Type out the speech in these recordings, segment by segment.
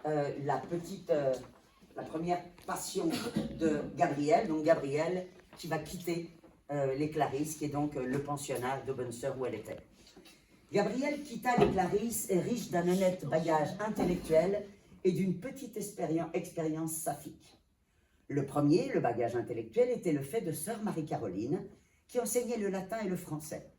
la première passion de Gabrielle, donc Gabrielle qui va quitter les Clarisses, qui est donc le pensionnat de Bonne Sœur où elle était. Gabrielle quitta les Clarisses, riche d'un honnête bagage intellectuel et d'une petite expérience saphique. Le premier, le bagage intellectuel, était le fait de sœur Marie-Caroline, qui enseignait le latin et le français.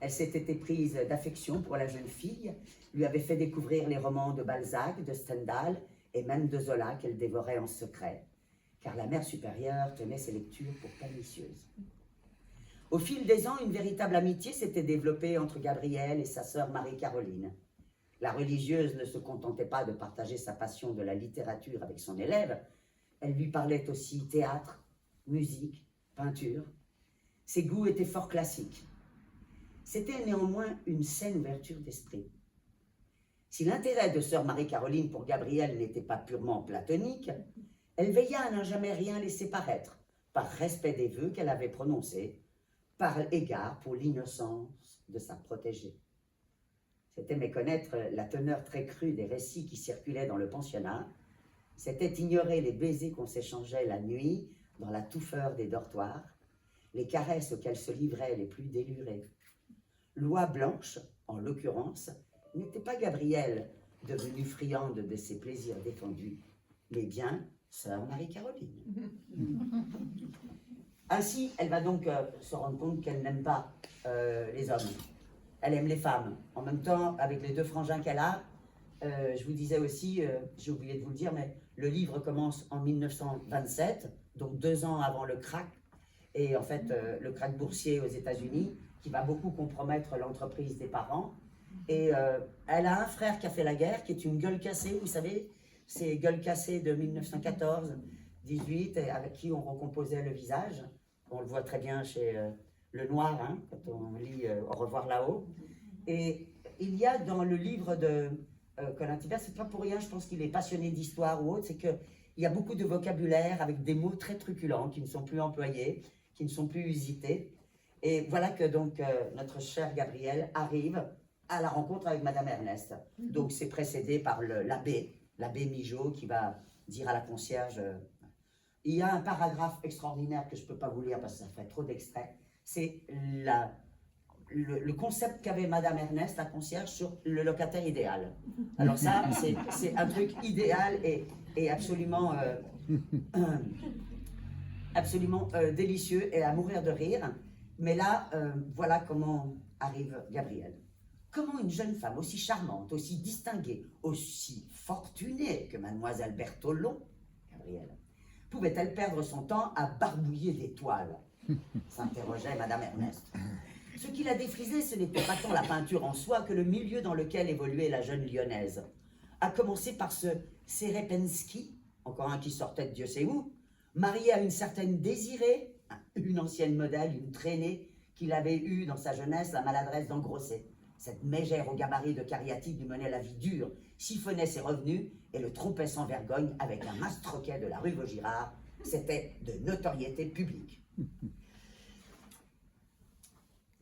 Elle s'était éprise d'affection pour la jeune fille, lui avait fait découvrir les romans de Balzac, de Stendhal et même de Zola qu'elle dévorait en secret, car la mère supérieure tenait ses lectures pour pernicieuses. Au fil des ans, une véritable amitié s'était développée entre Gabrielle et sa sœur Marie-Caroline. La religieuse ne se contentait pas de partager sa passion de la littérature avec son élève, elle lui parlait aussi théâtre, musique, peinture. Ses goûts étaient fort classiques. C'était néanmoins une saine ouverture d'esprit. Si l'intérêt de sœur Marie-Caroline pour Gabrielle n'était pas purement platonique, elle veilla à ne jamais rien laisser paraître, par respect des vœux qu'elle avait prononcés, par égard pour l'innocence de sa protégée. C'était méconnaître la teneur très crue des récits qui circulaient dans le pensionnat, c'était ignorer les baisers qu'on s'échangeait la nuit dans la touffeur des dortoirs, les caresses auxquelles se livraient les plus délurés. Loi Blanche, en l'occurrence, n'était pas Gabrielle, devenue friande de ses plaisirs défendus, mais bien sœur Marie-Caroline. Ainsi, elle va donc se rendre compte qu'elle n'aime pas les hommes. Elle aime les femmes. En même temps, avec les deux frangins qu'elle a, je vous disais aussi, j'ai oublié de vous le dire, mais le livre commence en 1927, donc 2 ans avant le krach, et en fait, le krach boursier aux États-Unis, qui va beaucoup compromettre l'entreprise des parents. Et elle a un frère qui a fait la guerre, qui est une gueule cassée, vous savez, ces gueules cassées de 1914-18, avec qui on recomposait le visage. On le voit très bien chez Le Noir, hein, quand on lit Au revoir là-haut. Et il y a dans le livre de Colin Thibert, c'est pas pour rien, je pense qu'il est passionné d'histoire ou autre, c'est qu'il y a beaucoup de vocabulaire avec des mots très truculents qui ne sont plus employés, qui ne sont plus usités. Et voilà que donc notre chère Gabrielle arrive à la rencontre avec Madame Ernest. Donc c'est précédé par l'abbé Migeot qui va dire à la concierge, il y a un paragraphe extraordinaire que je ne peux pas vous lire parce que ça fait trop d'extraits, c'est le concept qu'avait Madame Ernest, la concierge, sur le locataire idéal. Alors ça, c'est un truc idéal et absolument, absolument délicieux et à mourir de rire. Mais là, voilà comment arrive Gabrielle. Comment une jeune femme aussi charmante, aussi distinguée, aussi fortunée que Mademoiselle Bertolon, Gabrielle, pouvait-elle perdre son temps à barbouiller des toiles, s'interrogeait Madame Ernest. Ce qui la défrisait, ce n'était pas tant la peinture en soi que le milieu dans lequel évoluait la jeune lyonnaise. À commencer par ce Serepensky, encore un qui sortait de Dieu sait où, marié à une certaine Désirée, une ancienne modèle, une traînée, qu'il avait eue dans sa jeunesse la maladresse d'engrosser. Cette mégère au gabarit de cariatide lui menait la vie dure, siphonnait ses revenus et le trompait sans vergogne avec un mastroquet de la rue Vaugirard. C'était de notoriété publique.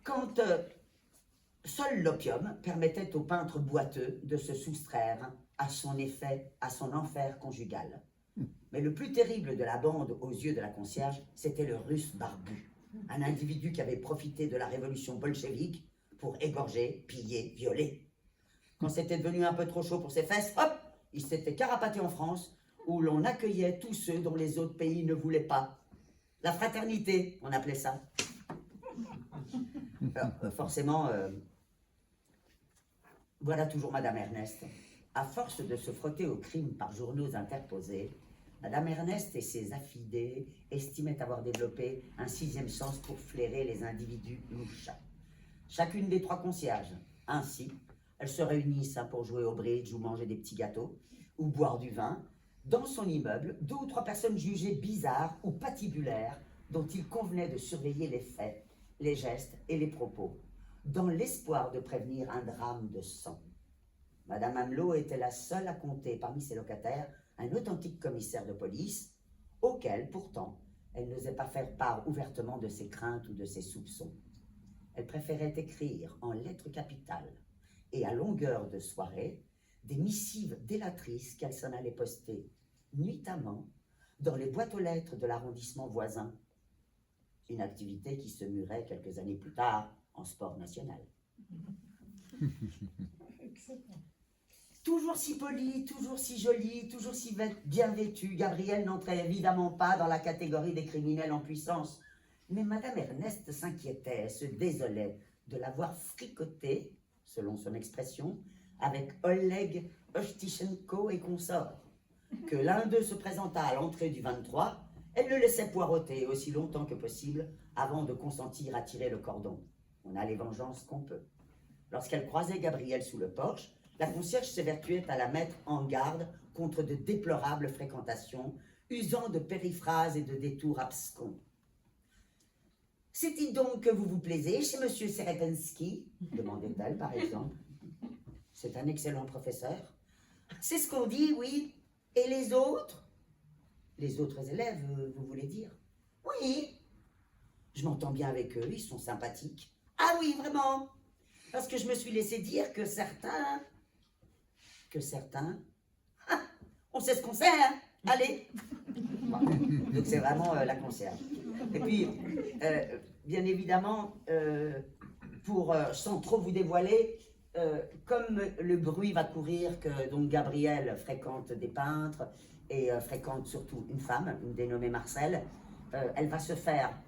Quand seul l'opium permettait au peintre boiteux de se soustraire à son effet, à son enfer conjugal. Mais le plus terrible de la bande aux yeux de la concierge, c'était le russe barbu, un individu qui avait profité de la révolution bolchevique pour égorger, piller, violer. Quand c'était devenu un peu trop chaud pour ses fesses, hop, il s'était carapaté en France, où l'on accueillait tous ceux dont les autres pays ne voulaient pas. La fraternité, on appelait ça. Alors, forcément, voilà toujours Madame Ernest. À force de se frotter au crime par journaux interposés, Madame Ernest et ses affidés estimaient avoir développé un 6e sens pour flairer les individus louches. Chacune des 3 concierges, ainsi, elles se réunissent pour jouer au bridge ou manger des petits gâteaux, ou boire du vin. Dans son immeuble, 2 ou 3 personnes jugées bizarres ou patibulaires dont il convenait de surveiller les faits, les gestes et les propos, dans l'espoir de prévenir un drame de sang. Madame Amelot était la seule à compter parmi ses locataires un authentique commissaire de police, auquel, pourtant, elle n'osait pas faire part ouvertement de ses craintes ou de ses soupçons. Elle préférait écrire en lettres capitales et à longueur de soirée des missives délatrices qu'elle s'en allait poster nuitamment dans les boîtes aux lettres de l'arrondissement voisin. Une activité qui se murait quelques années plus tard en sport national. Toujours si polie, toujours si jolie, toujours si bien vêtue, Gabrielle n'entrait évidemment pas dans la catégorie des criminels en puissance. Mais Madame Ernest s'inquiétait, se désolait de la voir fricoter, selon son expression, avec Oleg Oshtichenko et consorts. Que l'un d'eux se présentât à l'entrée du 23, elle le laissait poireauter aussi longtemps que possible avant de consentir à tirer le cordon. On a les vengeances qu'on peut. Lorsqu'elle croisait Gabrielle sous le porche, la concierge s'évertuait à la mettre en garde contre de déplorables fréquentations, usant de périphrases et de détours abscons. « C'est-il donc que vous vous plaisez chez M. Serepensky ?» demandait-elle, par exemple. « C'est un excellent professeur. »« C'est ce qu'on dit, oui. Et les autres ?»« Les autres élèves, vous voulez dire ?»« Oui. Je m'entends bien avec eux, ils sont sympathiques. »« Ah oui, vraiment. Parce que je me suis laissé dire que certains... » « Que certains... » Ah, on sait ce qu'on sait, hein. Allez. Bon. Donc c'est vraiment la concierge. Et puis, bien évidemment, sans trop vous dévoiler, comme le bruit va courir que donc Gabrielle fréquente des peintres et fréquente surtout une femme, une dénommée Marcel, elle va se faire,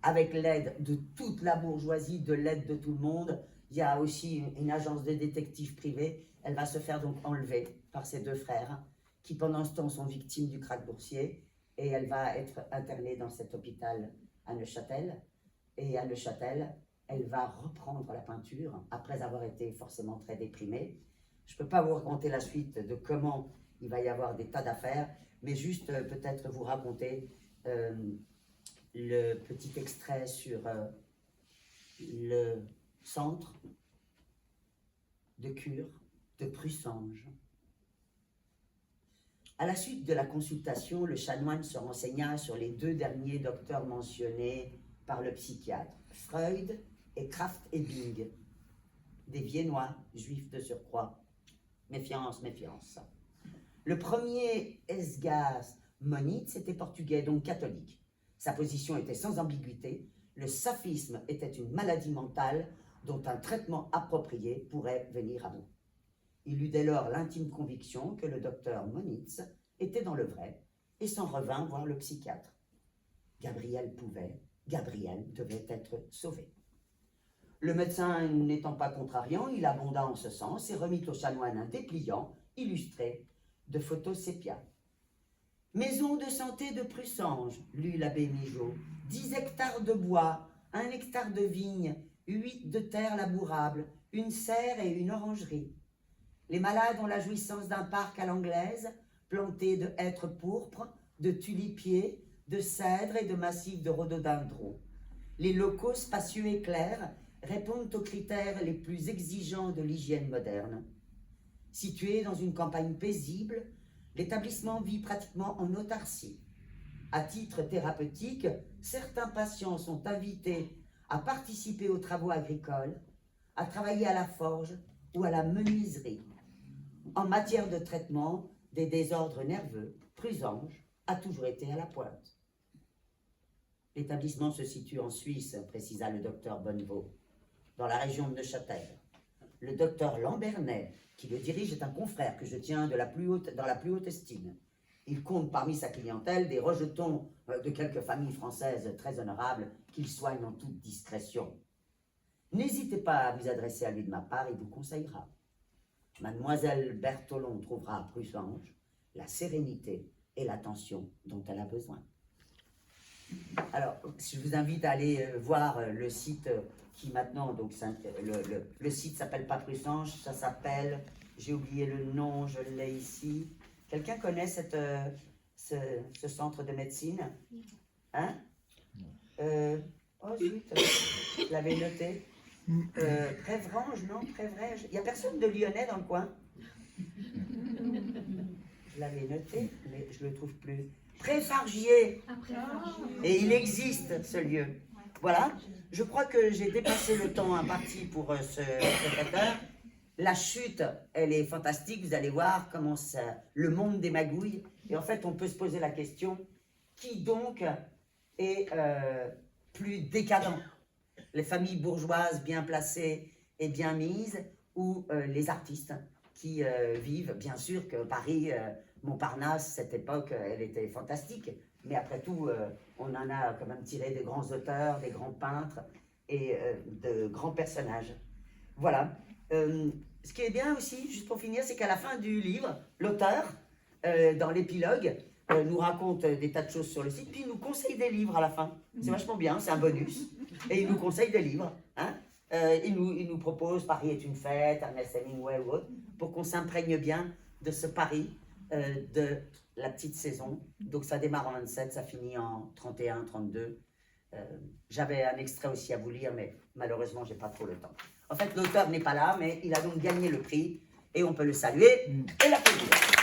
avec l'aide de toute la bourgeoisie, de l'aide de tout le monde, il y a aussi une agence de détectives privés, elle va se faire donc enlever par ses deux frères, qui pendant ce temps sont victimes du krach boursier, et elle va être internée dans cet hôpital à Neuchâtel, et à Neuchâtel, elle va reprendre la peinture, après avoir été forcément très déprimée. Je ne peux pas vous raconter la suite de comment il va y avoir des tas d'affaires, mais juste peut-être vous raconter le petit extrait sur le centre de cure de Prussange. À la suite de la consultation, le chanoine se renseigna sur les deux derniers docteurs mentionnés par le psychiatre, Freud et Krafft-Ebing, des Viennois, juifs de surcroît. Méfiance, méfiance. Le premier, Esgas Monitz, était portugais, donc catholique. Sa position était sans ambiguïté. Le saphisme était une maladie mentale dont un traitement approprié pourrait venir à bout. Il eut dès lors l'intime conviction que le docteur Monitz était dans le vrai et s'en revint voir le psychiatre. Gabrielle devait être sauvée. Le médecin n'étant pas contrariant, il abonda en ce sens et remit au chanoine un dépliant illustré de photos sépia. Maison de santé de Prussange, lut l'abbé Migeot, 10 hectares de bois, 1 hectare de vignes, 8 de terre labourable, une serre et une orangerie. Les malades ont la jouissance d'un parc à l'anglaise, planté de hêtres pourpres, de tulipiers, de cèdres et de massifs de rhododendrons. Les locaux spacieux et clairs répondent aux critères les plus exigeants de l'hygiène moderne. Situé dans une campagne paisible, l'établissement vit pratiquement en autarcie. À titre thérapeutique, certains patients sont invités à participer aux travaux agricoles, à travailler à la forge ou à la menuiserie. En matière de traitement des désordres nerveux, Prussange a toujours été à la pointe. L'établissement se situe en Suisse, précisa le docteur Bonnevaux, dans la région de Neuchâtel. Le docteur Lambernet, qui le dirige, est un confrère que je tiens dans la plus haute estime. Il compte parmi sa clientèle des rejetons de quelques familles françaises très honorables qu'il soigne en toute discrétion. N'hésitez pas à vous adresser à lui de ma part, il vous conseillera. Mademoiselle Bertholon trouvera à Prussange la sérénité et l'attention dont elle a besoin. Alors, je vous invite à aller voir le site qui maintenant, donc le site s'appelle pas Prussange, ça s'appelle, j'ai oublié le nom, je l'ai ici. Quelqu'un connaît ce centre de médecine? Hein? Oh zut, je l'avais noté. Prévrange, non? Prévrège. Il n'y a personne de Lyonnais dans le coin? Je l'avais noté, mais je ne le trouve plus. Préfargier. Et il existe, ce lieu. Voilà. Je crois que j'ai dépassé le temps imparti pour ce secrétaire. La chute, elle est fantastique. Vous allez voir comment le monde des magouilles. Et en fait, on peut se poser la question, qui donc est plus décadent? Les familles bourgeoises bien placées et bien mises, ou les artistes qui vivent? Bien sûr que Paris, Montparnasse, cette époque, elle était fantastique. Mais après tout, on en a quand même tiré des grands auteurs, des grands peintres et de grands personnages. Voilà. Ce qui est bien aussi, juste pour finir, c'est qu'à la fin du livre, l'auteur, dans l'épilogue, nous raconte des tas de choses sur le site, puis il nous conseille des livres à la fin. C'est vachement bien, c'est un bonus. Et il nous conseille des livres. Hein. Il nous propose Paris est une fête, Ernest Hemingway ou autre, pour qu'on s'imprègne bien de ce Paris de la petite saison. Donc ça démarre en 27, ça finit en 31, 32. J'avais un extrait aussi à vous lire, mais malheureusement, j'ai pas trop le temps. En fait, l'auteur n'est pas là, mais il a donc gagné le prix et on peut le saluer et l'applaudir.